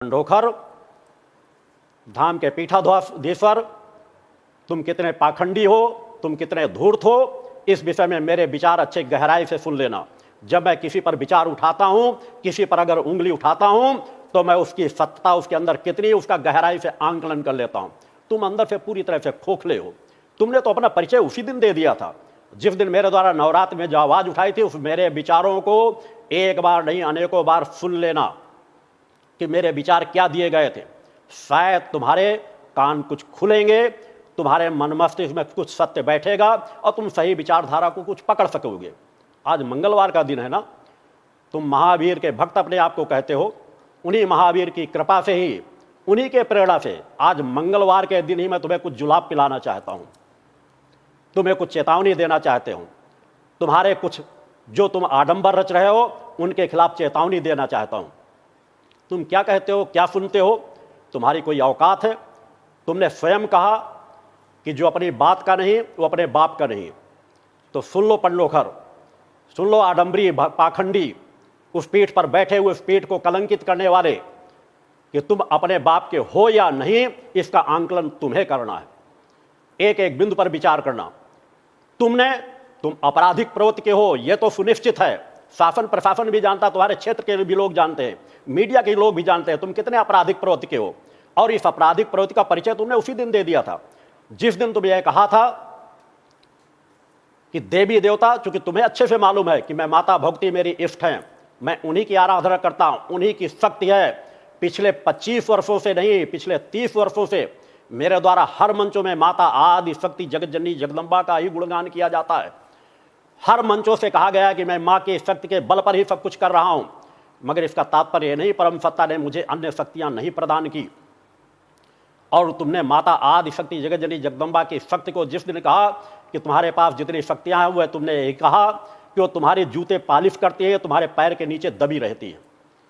पंडोखर, धाम के पीठाधीश्वर, तुम कितने पाखंडी हो, तुम कितने धूर्त हो, इस विषय में मेरे विचार अच्छे गहराई से सुन लेना। जब मैं किसी पर विचार उठाता हूं, किसी पर अगर उंगली उठाता हूं, तो मैं उसकी सत्ता, उसके अंदर कितनी, उसका गहराई से आंकलन कर लेता हूं। तुम अंदर से पूरी तरह से खोखले हो। तुमने तो अपना परिचय उसी दिन दे दिया था जिस दिन मेरे द्वारा नवरात्र में जो आवाज उठाई थी। उस मेरे विचारों को एक बार नहीं अनेकों बार सुन लेना कि मेरे विचार क्या दिए गए थे। शायद तुम्हारे कान कुछ खुलेंगे, तुम्हारे मन मस्तिष्क में कुछ सत्य बैठेगा और तुम सही विचारधारा को कुछ पकड़ सकोगे। आज मंगलवार का दिन है ना, तुम महावीर के भक्त अपने आप को कहते हो। उन्हीं महावीर की कृपा से ही, उन्हीं के प्रेरणा से आज मंगलवार के दिन ही मैं तुम्हें कुछ जुलाब पिलाना चाहता हूं, तुम्हें कुछ चेतावनी देना चाहते हूं। तुम्हारे कुछ जो तुम आडंबर रच रहे हो उनके खिलाफ चेतावनी देना चाहता हूं। तुम क्या कहते हो, क्या सुनते हो, तुम्हारी कोई औकात है? तुमने स्वयं कहा कि जो अपनी बात का नहीं वो अपने बाप का नहीं। तो सुन लो पंडोखर, सुन लो आडंबरी पाखंडी, उस पीठ पर बैठे हुए उस पीठ को कलंकित करने वाले, कि तुम अपने बाप के हो या नहीं, इसका आंकलन तुम्हें करना है। एक एक बिंदु पर विचार करना। तुम आपराधिक प्रवृत्ति के हो, यह तो सुनिश्चित है। शासन प्रशासन भी जानता, तुम्हारे क्षेत्र के भी लोग जानते हैं, मीडिया के लोग भी जानते हैं तुम कितने आपराधिक प्रवृत्ति के हो। और इस आपराधिक प्रवृत्ति का परिचय तुमने उसी दिन दे दिया था जिस दिन तुम यह कहा था कि देवी देवता, चूंकि तुम्हें अच्छे से मालूम है कि मैं माता भगवती मेरी इष्ट हैं, मैं उन्हीं की आराधना करता हूं, उन्हीं की शक्ति है। पिछले 25 वर्षों से नहीं, पिछले 30 वर्षों से मेरे द्वारा हर मंचों में माता आदि शक्ति जगत जननी जगदम्बा का ही गुणगान किया जाता है। हर मंचों से कहा गया कि मैं मां की शक्ति के बल पर ही सब कुछ कर रहा हूं। मगर इसका तात्पर्य नहीं, परम सत्ता ने मुझे अन्य शक्तियां नहीं प्रदान की। और तुमने माता आदि शक्ति जगत जननी जगदम्बा की शक्ति को जिस दिन कहा कि तुम्हारे पास जितनी शक्तियां हैं, वह तुमने यही कहा कि वो तुम्हारे जूते पालिश करती है, तुम्हारे पैर के नीचे दबी रहती है।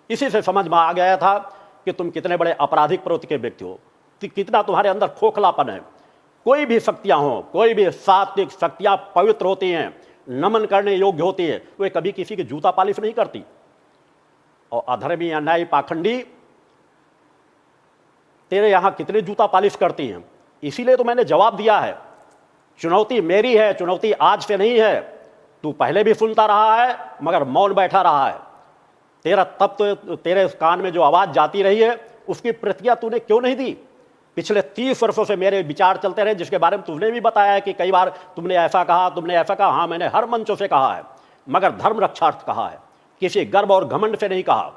इसी से समझ में आ गया था कि तुम कितने बड़े आपराधिक प्रवृत्ति के व्यक्ति हो, कितना तुम्हारे अंदर खोखलापन है। कोई भी शक्तियां हो, कोई भी सात्विक शक्तियां पवित्र होती हैं, नमन करने योग्य होती है, वे कभी किसी की जूता पालिश नहीं करती। और अधर्मी अन्यायी पाखंडी तेरे यहां कितने जूता पालिश करती हैं। इसीलिए तो मैंने जवाब दिया है। चुनौती मेरी है, चुनौती आज से नहीं है। तू पहले भी सुनता रहा है मगर मौन बैठा रहा है। तेरा तब तो तेरे कान में जो आवाज जाती रही है उसकी प्रतिक्रिया तूने क्यों नहीं दी? पिछले 30 वर्षों से मेरे विचार चलते रहे, जिसके बारे में तुमने भी बताया है कि कई बार तुमने ऐसा कहा, तुमने ऐसा कहा। हाँ, मैंने हर मंचों से कहा है, मगर धर्म रक्षार्थ कहा है, किसी गर्व और घमंड से नहीं कहा।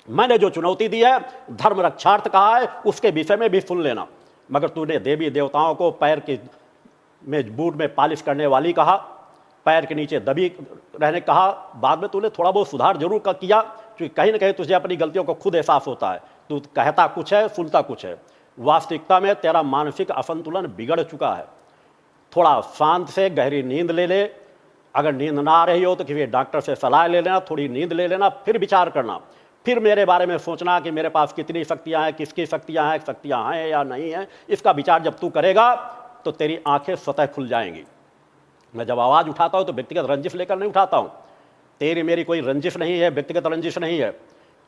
मैंने जो चुनौती दी है धर्म रक्षार्थ कहा है, उसके विषय में भी सुन लेना। मगर तूने देवी देवताओं को पैर के में बूट में पालिश करने वाली कहा, पैर के नीचे दबी रहने कहा। बाद में तूने थोड़ा बहुत सुधार जरूर किया, क्योंकि कहीं ना कहीं तुझे अपनी गलतियों को खुद एहसास होता है। तू कहता कुछ है, सुनता कुछ है। वास्तविकता में तेरा मानसिक असंतुलन बिगड़ चुका है। थोड़ा शांत से गहरी नींद ले ले। अगर नींद ना आ रही हो तो किसी डॉक्टर से सलाह ले लेना, थोड़ी नींद ले लेना, फिर विचार करना, फिर मेरे बारे में सोचना कि मेरे पास कितनी शक्तियां हैं, किसकी शक्तियां हैं या नहीं हैं। इसका विचार जब तू करेगा तो तेरी आंखें स्वतः खुल जाएंगी। मैं जब आवाज़ उठाता हूँ तो व्यक्तिगत रंजिश लेकर नहीं उठाता हूँ। तेरी मेरी कोई रंजिश नहीं है, व्यक्तिगत रंजिश नहीं है।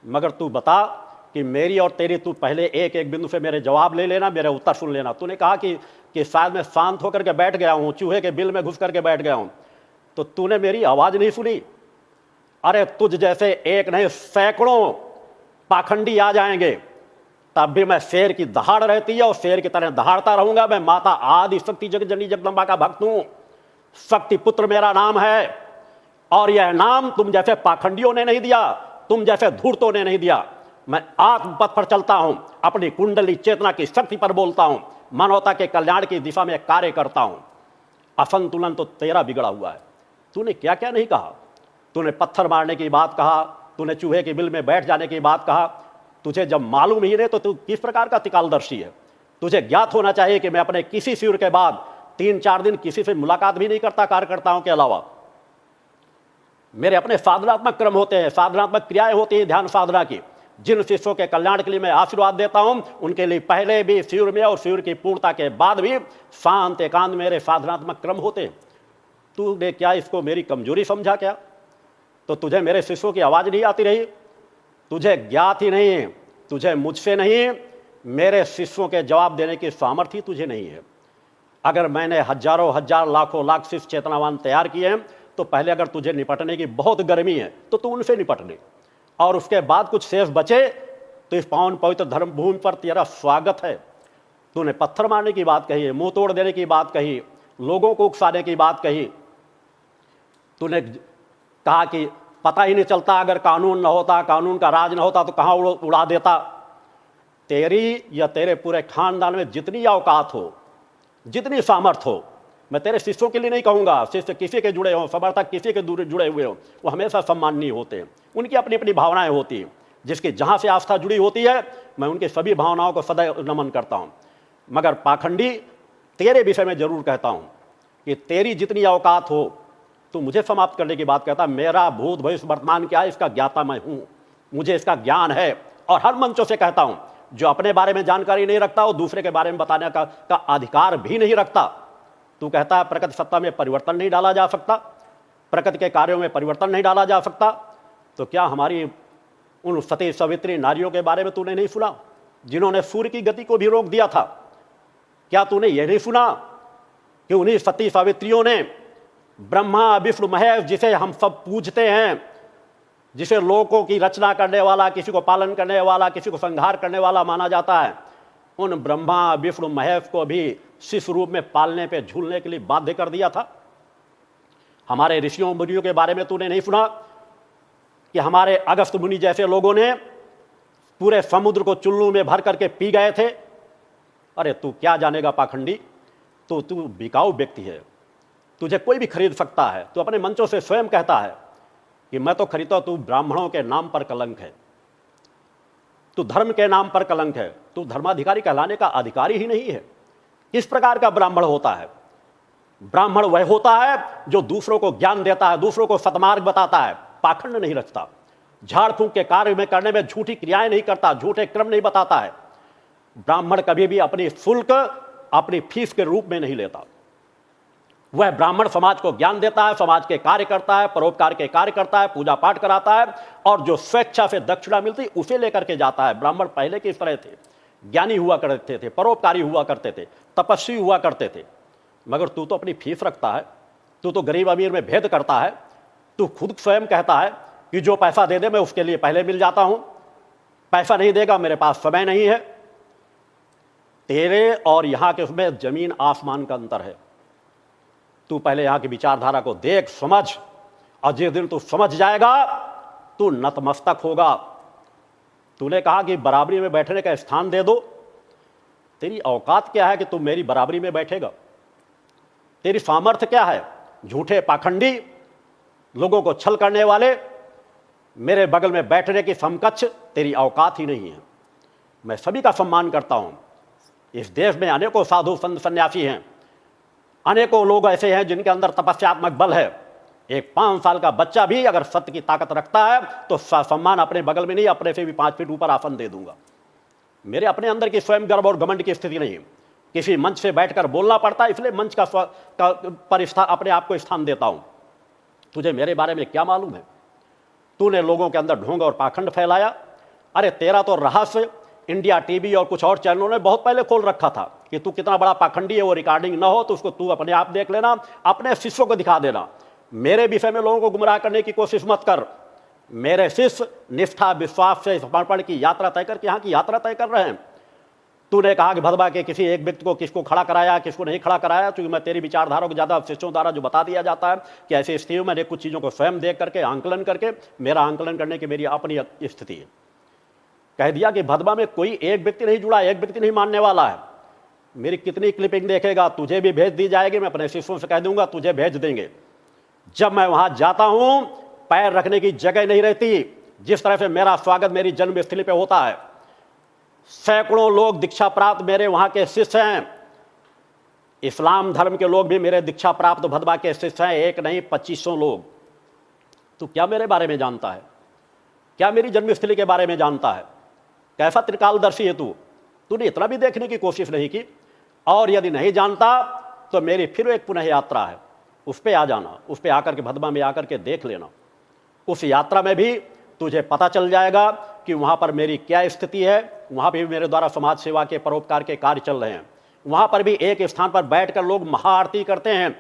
मगर तू बता कि मेरी और तेरी, तू पहले एक एक बिंदु से मेरे जवाब ले लेना, मेरे उत्तर सुन लेना। तूने कहा कि शायद मैं शांत होकर के बैठ गया हूँ, चूहे के बिल में घुस करके बैठ गया हूँ। तो तूने मेरी आवाज़ नहीं सुनी। अरे तुझ जैसे एक नहीं सैकड़ों पाखंडी आ जाएंगे, तब भी मैं शेर की दहाड़ रहती है और शेर की तरह दहाड़ता रहूंगा। मैं माता आदि शक्ति जगत जननी जगदम्बा का भक्त हूं। शक्ति पुत्र मेरा नाम है, और यह नाम तुम जैसे पाखंडियों ने नहीं दिया, तुम जैसे धूर्तों ने नहीं दिया। मैं आत्म पथ पर चलता हूं, अपनी कुंडली चेतना की शक्ति पर बोलता हूं, मानवता के कल्याण की दिशा में कार्य करता हूं। असंतुलन तो तेरा बिगड़ा हुआ है। तूने क्या क्या नहीं कहा। तूने पत्थर मारने की बात कहा, तूने चूहे के बिल में बैठ जाने की बात कहा। तुझे जब मालूम ही नहीं तो तू किस प्रकार का तिकालदर्शी है। तुझे ज्ञात होना चाहिए कि मैं अपने किसी शिविर के बाद 3-4 दिन किसी से मुलाकात भी नहीं करता कार्यकर्ताओं के अलावा। मेरे अपने साधनात्मक क्रम होते हैं, साधनात्मक क्रियाएं होती हैं ध्यान साधना की। जिन शिष्यों के कल्याण के लिए मैं आशीर्वाद देता हूं, उनके लिए पहले भी शिविर में और शिविर की पूर्णता के बाद भी शांत एकांत मेरे साधनात्मक क्रम होते हैं। तूने क्या इसको मेरी कमजोरी समझा क्या? तो तुझे मेरे शिष्यों की आवाज नहीं आती रही? तुझे ज्ञात ही नहीं तुझे मुझसे नहीं, मेरे शिष्यों के जवाब देने की सामर्थ्य तुझे नहीं है। अगर मैंने हजारों हजार लाखों लाख शिष्य चेतनावान तैयार किए हैं, तो पहले अगर तुझे निपटने की बहुत गर्मी है तो तू उनसे निपट ले, और उसके बाद कुछ शेष बचे तो इस पावन पवित्र धर्म भूमि पर तेरा स्वागत है। तूने पत्थर मारने की बात कही है, मुंह तोड़ देने की बात कही, लोगों को उकसाने की बात कही। तूने कहा कि पता ही नहीं चलता, अगर कानून न होता, कानून का राज न होता तो कहां उड़ा देता। तेरी या तेरे पूरे खानदान में जितनी औकात हो, जितनी सामर्थ हो, मैं तेरे शिष्यों के लिए नहीं कहूंगा, शिष्य किसी के जुड़े हों, समर्थक किसी के दूर जुड़े हुए हों, वो हमेशा सम्माननीय होते हैं, उनकी अपनी अपनी भावनाएं होती हैं। जिसकी जहां से आस्था जुड़ी होती है, मैं उनकी सभी भावनाओं को सदैव नमन करता हूं। मगर पाखंडी, तेरे विषय में जरूर कहता हूं कि तेरी जितनी औकात हो, तू मुझे समाप्त करने की बात कहता। मेरा भूत भविष्य वर्तमान क्या है, इसका ज्ञाता मैं हूं, मुझे इसका ज्ञान है। और हर मंचों से कहता हूं, जो अपने बारे में जानकारी नहीं रखता, वो दूसरे के बारे में बताने का अधिकार भी नहीं रखता। तू कहता है प्रकृति सत्ता में परिवर्तन नहीं डाला जा सकता, प्रकृति के कार्यों में परिवर्तन नहीं डाला जा सकता। तो क्या हमारी उन सती सवित्री नारियों के बारे में तूने नहीं सुना, जिन्होंने सूर्य की गति को भी रोक दिया था? क्या तूने यह नहीं सुना कि उन्हीं सती सावित्रियों ने ब्रह्मा विष्णु महेश, जिसे हम सब पूजते हैं, जिसे लोकों की रचना करने वाला, किसी को पालन करने वाला, किसी को संहार करने वाला माना जाता है, उन ब्रह्मा विष्णु महेश को भी शिशु रूप में पालने पे झूलने के लिए बाध्य कर दिया था? हमारे ऋषियों मुनियों के बारे में तूने नहीं सुना कि हमारे अगस्त्य मुनि जैसे लोगों ने पूरे समुद्र को चुल्लू में भर करके पी गए थे? अरे तू क्या जानेगा पाखंडी, तू बिकाऊ व्यक्ति है, तुझे कोई भी खरीद सकता है। तू अपने मंचों से स्वयं कहता है कि मैं तो खरीदता, तू ब्राह्मणों के नाम पर कलंक है, तू धर्म के नाम पर कलंक है, तू धर्माधिकारी कहलाने का अधिकारी ही नहीं है। किस प्रकार का ब्राह्मण होता है? ब्राह्मण वह होता है जो दूसरों को ज्ञान देता है, दूसरों को सतमार्ग बताता है, पाखंड नहीं रचता, झाड़ फूंक के कार्य में करने में झूठी क्रियाएं नहीं करता, झूठे क्रम नहीं बताता है। ब्राह्मण कभी भी अपनी शुल्क अपनी फीस के रूप में नहीं लेता। वह ब्राह्मण समाज को ज्ञान देता है, समाज के कार्य करता है, परोपकार के कार्य करता है, पूजा पाठ कराता है, और जो स्वेच्छा से दक्षिणा मिलती उसे लेकर के जाता है। ब्राह्मण पहले किस तरह थे? ज्ञानी हुआ करते थे, परोपकारी हुआ करते थे, तपस्वी हुआ करते थे। मगर तू तो अपनी फीस रखता है, तू तो गरीब अमीर में भेद करता है। तू खुद स्वयं कहता है कि जो पैसा दे दे मैं उसके लिए पहले मिल जाता हूं, पैसा नहीं देगा मेरे पास समय नहीं है। तेरे और यहां के उसमें जमीन आसमान का अंतर है। तू पहले यहां की विचारधारा को देख, समझ, और जिस दिन तू समझ जाएगा तू नतमस्तक होगा। तूने कहा कि बराबरी में बैठने का स्थान दे दो। तेरी औकात क्या है कि तू मेरी बराबरी में बैठेगा? तेरी सामर्थ्य क्या है? झूठे पाखंडी, लोगों को छल करने वाले, मेरे बगल में बैठने की समकक्ष तेरी औकात ही नहीं है। मैं सभी का सम्मान करता हूं। इस देश में अनेकों साधु संत सन्यासी हैं, अनेकों लोग ऐसे हैं जिनके अंदर तपस्यात्मक बल है। एक 5 साल का बच्चा भी अगर सत्य की ताकत रखता है तो सम्मान अपने बगल में नहीं, अपने से भी 5 फीट ऊपर आसन दे दूंगा। मेरे अपने अंदर की स्वयं गर्व और घमंड की स्थिति नहीं। किसी मंच से बैठकर बोलना पड़ता है, इसलिए मंच का पर अपने आप को स्थान देता हूं। तुझे मेरे बारे में क्या मालूम है? तूने लोगों के अंदर ढोंग और पाखंड फैलाया। अरे तेरा तो रहस्य इंडिया टीवी और कुछ और चैनलों ने बहुत पहले खोल रखा था कि तू कितना बड़ा पाखंडी है। वो रिकॉर्डिंग ना हो तो उसको तू अपने आप देख लेना, अपने शिष्यों को दिखा देना। मेरे विषय में लोगों को गुमराह करने की कोशिश मत कर। मेरे शिष्य निष्ठा विश्वास से समर्पण की यात्रा तय करके यहाँ की यात्रा तय कर रहे हैं। तूने कहा कि भदवा के किसी एक व्यक्ति को किसको खड़ा कराया, किसको नहीं खड़ा कराया, क्योंकि मैं तेरी विचारधारा को ज़्यादा शिष्यों द्वारा जो बता दिया जाता है कि ऐसी स्थिति में मैंने कुछ चीज़ों को स्वयं देख करके आंकलन करके, मेरा आंकलन करने की मेरी अपनी स्थिति है। कह दिया कि भदवा में कोई एक व्यक्ति नहीं जुड़ा, एक व्यक्ति नहीं मानने वाला है। मेरी कितनी क्लिपिंग देखेगा? तुझे भी भेज दी जाएगी, मैं अपने शिष्यों से कह दूंगा तुझे भेज देंगे। जब मैं वहां जाता हूं पैर रखने की जगह नहीं रहती। जिस तरह से मेरा स्वागत मेरी जन्मस्थली पे होता है, सैकड़ों लोग दीक्षा प्राप्त मेरे वहां के शिष्य हैं। इस्लाम धर्म के लोग भी मेरे दीक्षा प्राप्त भदवा के शिष्य हैं, एक नहीं 2500 लोग। तू क्या मेरे बारे में जानता है? क्या मेरी जन्मस्थली के बारे में जानता है? कैसा त्रिकालदर्शी है तू? तूने इतना भी देखने की कोशिश नहीं की। और यदि नहीं जानता तो मेरी फिर एक पुनः यात्रा है, उस पर आ जाना, उस पर आकर के भदवा में आकर के देख लेना। उस यात्रा में भी तुझे पता चल जाएगा कि वहाँ पर मेरी क्या स्थिति है। वहाँ भी मेरे द्वारा समाज सेवा के परोपकार के कार्य चल रहे हैं। वहाँ पर भी एक स्थान पर बैठकर लोग महाआरती करते हैं,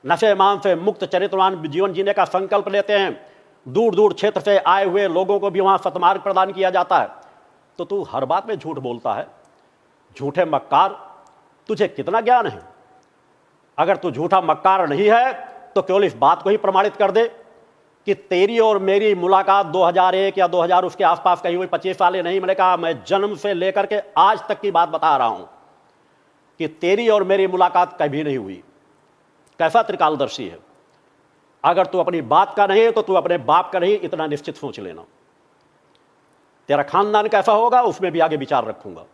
नशे मान से मुक्त चरित्रवान जीवन जीने का संकल्प लेते हैं। दूर दूर क्षेत्र से आए हुए लोगों को भी वहाँ सतमार्ग प्रदान किया जाता है। तो तू हर बात में झूठ बोलता है, झूठे मक्कार, तुझे कितना ज्ञान है? अगर तू झूठा मक्कार नहीं है तो केवल इस बात को ही प्रमाणित कर दे कि तेरी और मेरी मुलाकात 2001 या 2000 उसके आसपास कहीं हुई, 25 साल नहीं। मैंने कहा मैं जन्म से लेकर के आज तक की बात बता रहा हूं कि तेरी और मेरी मुलाकात कभी नहीं हुई। कैसा त्रिकालदर्शी है? अगर तू अपनी बात का नहीं तो तू अपने बाप का नहीं, इतना निश्चित सोच लेना। तेरा खानदान कैसा होगा उसमें भी आगे विचार रखूंगा,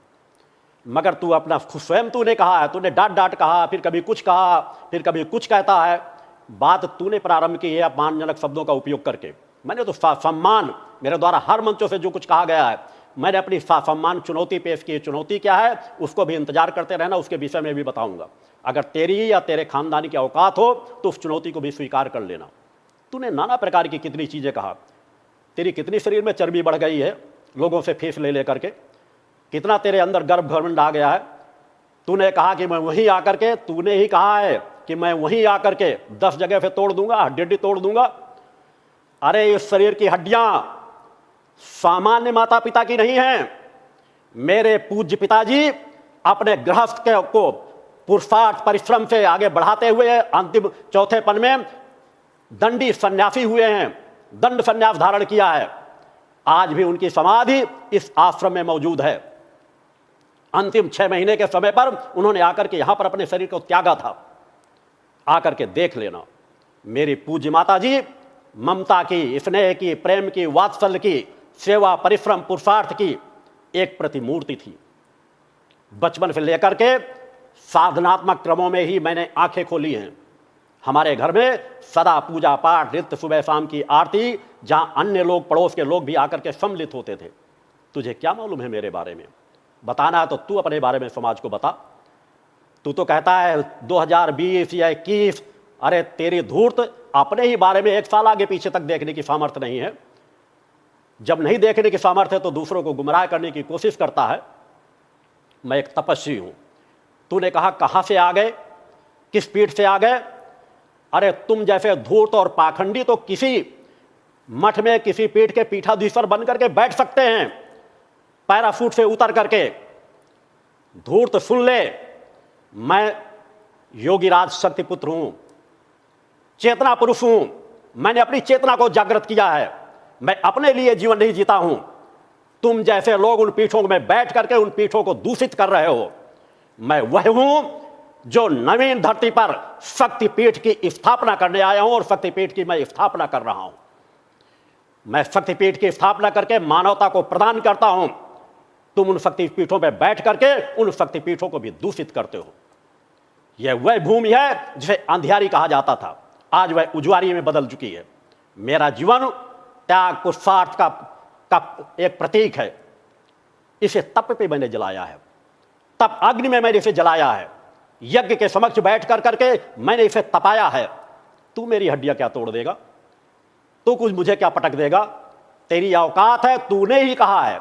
मगर तू अपना स्वयं तूने कहा है, तूने डांट डांट कहा, फिर कभी कुछ कहा, फिर कभी कुछ कहता है। बात तूने प्रारंभ की है अपमानजनक शब्दों का उपयोग करके। मैंने तो सम्मान, मेरे द्वारा हर मंचों से जो कुछ कहा गया है, मैंने अपनी सम्मान चुनौती पेश की। चुनौती क्या है उसको भी इंतजार करते रहना, उसके विषय में भी बताऊंगा। अगर तेरी या तेरे खानदानी की औकात हो तो उस चुनौती को भी स्वीकार कर लेना। तूने नाना प्रकार की कितनी चीजें कहा, तेरी कितनी शरीर में चर्बी बढ़ गई है लोगों से फीस ले लेकर के, कितना तेरे अंदर गर्भ घमंड आ गया है। तूने कहा कि मैं वहीं आकर के, तूने ही कहा है कि मैं वहीं आकर के 10 जगह पे तोड़ दूंगा, हड्डी तोड़ दूंगा। अरे इस शरीर की हड्डियां सामान्य माता पिता की नहीं हैं। मेरे पूज्य पिताजी अपने गृहस्थ के को पुरुषार्थ परिश्रम से आगे बढ़ाते हुए अंतिम चौथे पन में दंडी सन्यासी हुए हैं, दंड सन्यास धारण किया है। आज भी उनकी समाधि इस आश्रम में मौजूद है। अंतिम 6 महीने के समय पर उन्होंने आकर के यहां पर अपने शरीर को त्यागा था। आकर के देख लेना। मेरी पूज्य माता जी ममता की, स्नेह की, प्रेम की, वात्सल्य की, सेवा, परिश्रम, पुरुषार्थ की एक प्रतिमूर्ति थी। बचपन से लेकर के साधनात्मक क्रमों में ही मैंने आंखें खोली हैं। हमारे घर में सदा पूजा पाठ, नित्य सुबह शाम की आरती, जहां अन्य लोग, पड़ोस के लोग भी आकर के सम्मिलित होते थे। तुझे क्या मालूम है मेरे बारे में? बताना है तो तू अपने बारे में समाज को बता। तू तो कहता है 2020 या 21, अरे तेरी धूर्त, अपने ही बारे में 1 साल आगे पीछे तक देखने की सामर्थ्य नहीं है। जब नहीं देखने की सामर्थ्य है तो दूसरों को गुमराह करने की कोशिश करता है। मैं एक तपस्वी हूं। तूने कहा कहां से आ गए, किस पीठ से आ गए? अरे तुम जैसे धूर्त और पाखंडी तो किसी मठ में किसी पीठ के पीठाधीश्वर बन करके बैठ सकते हैं, पैराशूट से उतर करके। धूर्त सुन ले, मैं योगीराज शक्तिपुत्र हूं, चेतना पुरुष हूं। मैंने अपनी चेतना को जागृत किया है। मैं अपने लिए जीवन नहीं जीता हूं। तुम जैसे लोग उन पीठों में बैठ करके उन पीठों को दूषित कर रहे हो। मैं वह हूं जो नवीन धरती पर शक्तिपीठ की स्थापना करने आया हूं और शक्तिपीठ की मैं स्थापना कर रहा हूं। मैं शक्तिपीठ की स्थापना करके मानवता को प्रदान करता हूं। तुम उन शक्तिपीठों पर बैठ करके उन शक्तिपीठों को भी दूषित करते हो। यह वह भूमि है जिसे अंधियारी कहा जाता था, आज वह उजवारी में बदल चुकी है। मेरा जीवन त्याग, पुरुषार्थ का एक प्रतीक है। इसे तप पे मैंने जलाया है, तप अग्नि में मैंने इसे जलाया है। यज्ञ के समक्ष बैठ कर करके मैंने इसे तपाया है। तू मेरी हड्डियां क्या तोड़ देगा? तू कुछ मुझे क्या पटक देगा? तेरी औकात है, तूने ही कहा है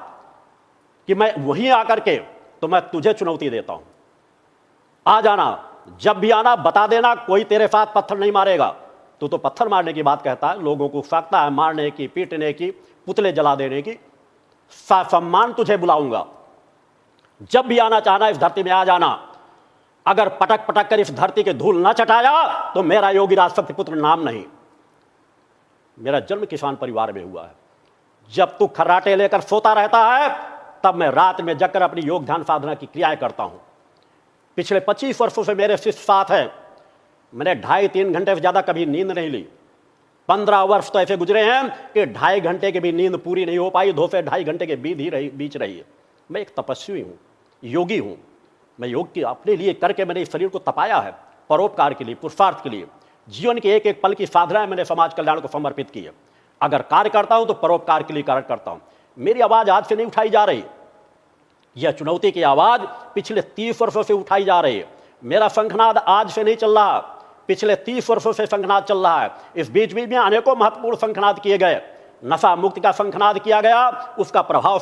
कि मैं वहीं आकर के, तो मैं तुझे चुनौती देता हूं। आ जाना, जब भी आना बता देना, कोई तेरे साथ पत्थर नहीं मारेगा। तू तो पत्थर मारने की बात कहता है, लोगों को उकसाता है, मारने की, पीटने की, पुतले जला देने की। सम्मान तुझे बुलाऊंगा। जब भी आना चाहना इस धरती में आ जाना। अगर पटक पटक कर इस धरती के धूल न चटाया तो मेरा योगीराज शक्तिपुत्र नाम नहीं। मेरा जन्म किसान परिवार में हुआ है। जब तू खर्राटे लेकर सोता रहता है तब मैं रात में जगकर अपनी योग ध्यान साधना की क्रियाएं करता हूं। पिछले 25 वर्षों से मेरे शिष्य साथ हैं। मैंने 2.5-3 घंटे से ज्यादा कभी नींद नहीं ली। 15 वर्ष तो ऐसे गुजरे हैं कि 2.5 घंटे की भी नींद पूरी नहीं हो पाई, 2 से 2.5 घंटे के बीच रही है। मैं एक तपस्वी हूं, योगी हूं। मैं योग की अपने लिए करके मैंने इस शरीर को तपाया है, परोपकार के लिए, पुरुषार्थ के लिए। जीवन के एक एक पल की साधनाएं मैंने समाज कल्याण को समर्पित की है। अगर कार्य करता हूं तो परोपकार के लिए कार्य करता हूं। मेरी आवाज आज से नहीं उठाई जा रही। यह चुनौती की आवाज पिछले 30 वर्षों से उठाई जा रही है। मेरा शंखनाद आज से नहीं चल रहा, पिछले 30 वर्षों से शंखनाद चल रहा है। इस बीच बीच में अनेकों महत्वपूर्ण शंखनाद किए गए। नशा मुक्ति का शंखनाद किया गया, उसका प्रभाव